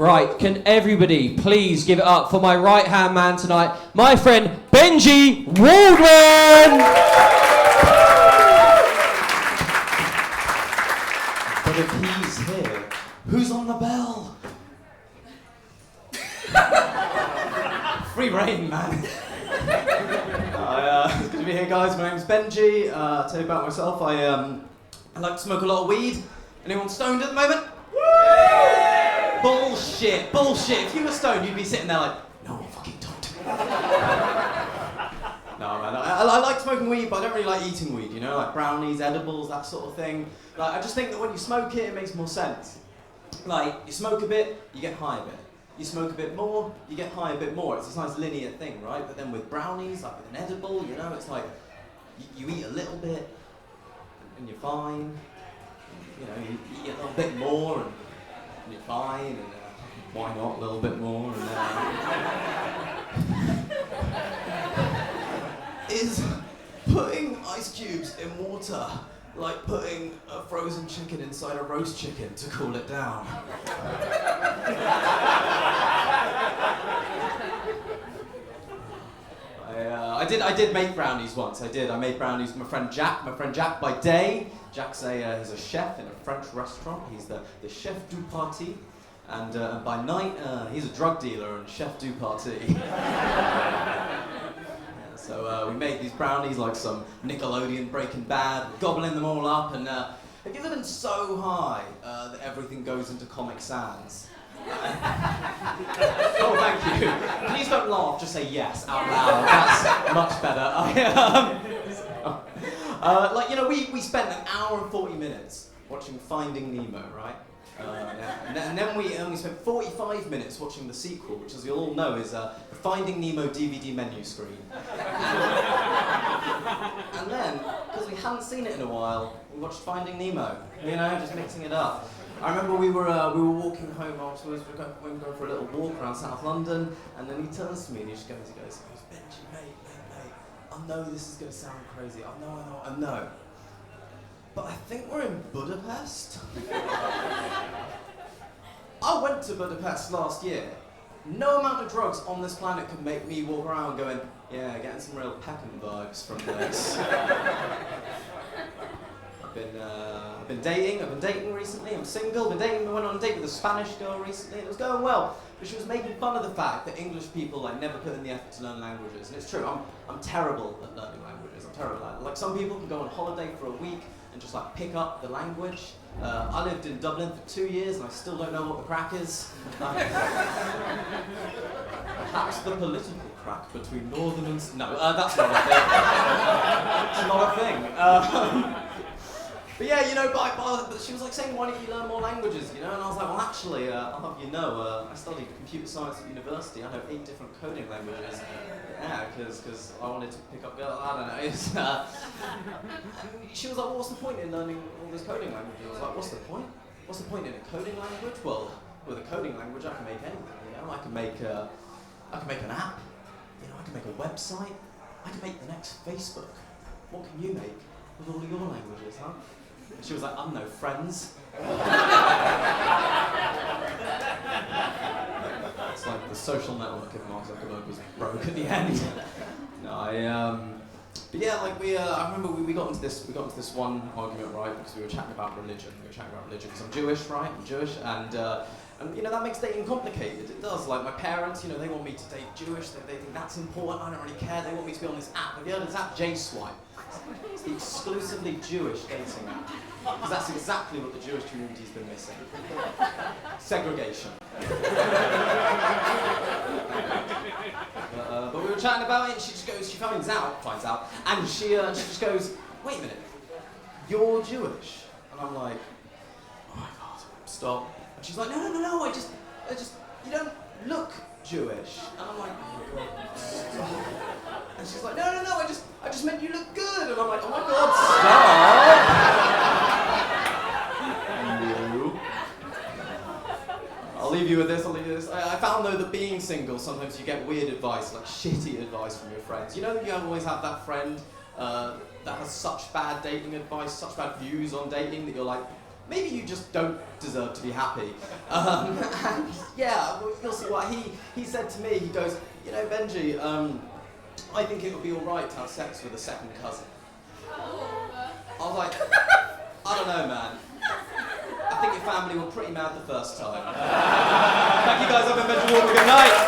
Right, can everybody please give it up for my right-hand man tonight, my friend Benjy Waldman! But if he's here, who's on the bell? Free reign, man. It's good to be here, guys. My name's Benjy. I'll tell you about myself. I like to smoke a lot of weed. Anyone stoned at the moment? Bullshit. If you were stoned, you'd be sitting there like, no, fucking don't. No, man. I like smoking weed, but I don't really like eating weed, you know? Like brownies, edibles, that sort of thing. Like, I just think that when you smoke it, it makes more sense. Like, you smoke a bit, you get high a bit. You smoke a bit more, you get high a bit more. It's this nice linear thing, right? But then with brownies, like with an edible, you know, it's like, you eat a little bit, and you're fine. You know, you eat a little bit more, and you're fine, and why not a little bit more, and Is putting ice cubes in water like putting a frozen chicken inside a roast chicken to cool it down? I did make brownies once. I made brownies with my friend Jack. My friend Jack by day. Jack's he's a chef in a French restaurant. He's the chef du party. And by night, he's a drug dealer and chef du party. So we made these brownies like some Nickelodeon Breaking Bad, gobbling them all up. And have you ever been so high that everything goes into Comic Sans? Oh, thank you. Please don't laugh, just say yes out loud. That's much better. Like, you know, we spent an hour and 40 minutes watching Finding Nemo, right? And then we spent 45 minutes watching the sequel, which, as you all know, is the Finding Nemo DVD menu screen. And then, because we hadn't seen it in a while, we watched Finding Nemo. You know, just mixing it up. I remember we were walking home afterwards. We were going for a little walk around South London, and then he turns to me and he just goes, Benjy, mate. I know this is going to sound crazy. I know. But I think we're in Budapest. I went to Budapest last year. No amount of drugs on this planet could make me walk around going, yeah, getting some real Peckham vibes from this. I've been dating recently. I'm single. I went on a date with a Spanish girl recently, and it was going well. But she was making fun of the fact that English people like never put in the effort to learn languages, and it's true. I'm terrible at learning languages. I'm terrible at it. Like some people can go on holiday for a week and just like pick up the language. I lived in Dublin for 2 years, and I still don't know what the crack is. Perhaps the political crack between Northern and no, that's not a thing. It's not a thing. But yeah, you know, but she was like saying, why don't you learn more languages, you know? And I was like, well, actually, I'll have you know, I studied computer science at university. I know 8 different coding languages. Yeah, because I wanted to pick up girls. I don't know. She was like, well, what's the point in learning all this coding language? I was like, what's the point? What's the point in a coding language? Well, with a coding language, I can make anything. You know, I can make an app. You know, I can make a website. I can make the next Facebook. What can you make with all of your languages, huh? And she was like, I'm no friends. It's like the social network if Mark Zuckerberg was broke at the end. No, but yeah, like I remember we got into this one argument, right? Because we were chatting about religion. Because I'm Jewish, right? I'm Jewish, and you know that makes dating complicated. It does. Like my parents, you know, they want me to date Jewish. They think that's important. I don't really care. They want me to be on this app. Have you heard of this app, J-Swipe? It's the exclusively Jewish dating app. Because that's exactly what the Jewish community's been missing. Segregation. But we were chatting about it, and she finds out, and she just goes, wait a minute, you're Jewish? And I'm like, oh my God, stop. And she's like, no, I just, you don't look Jewish. And I'm like, oh my God, stop. And she's like, no, I just meant you look good. And I'm like, oh my God, stop. I'll leave you with this. I found though that being single, sometimes you get weird advice, like shitty advice from your friends. You know, you always have that friend that has such bad dating advice, such bad views on dating that you're like, maybe you just don't deserve to be happy. And yeah, you'll see what he said to me. He goes, you know, Benjy, I think it would be all right to have sex with a second cousin. I was like, I don't know, man. I think your family were pretty mad the first time. Thank you guys. I've been Benjy Waldman. Good night.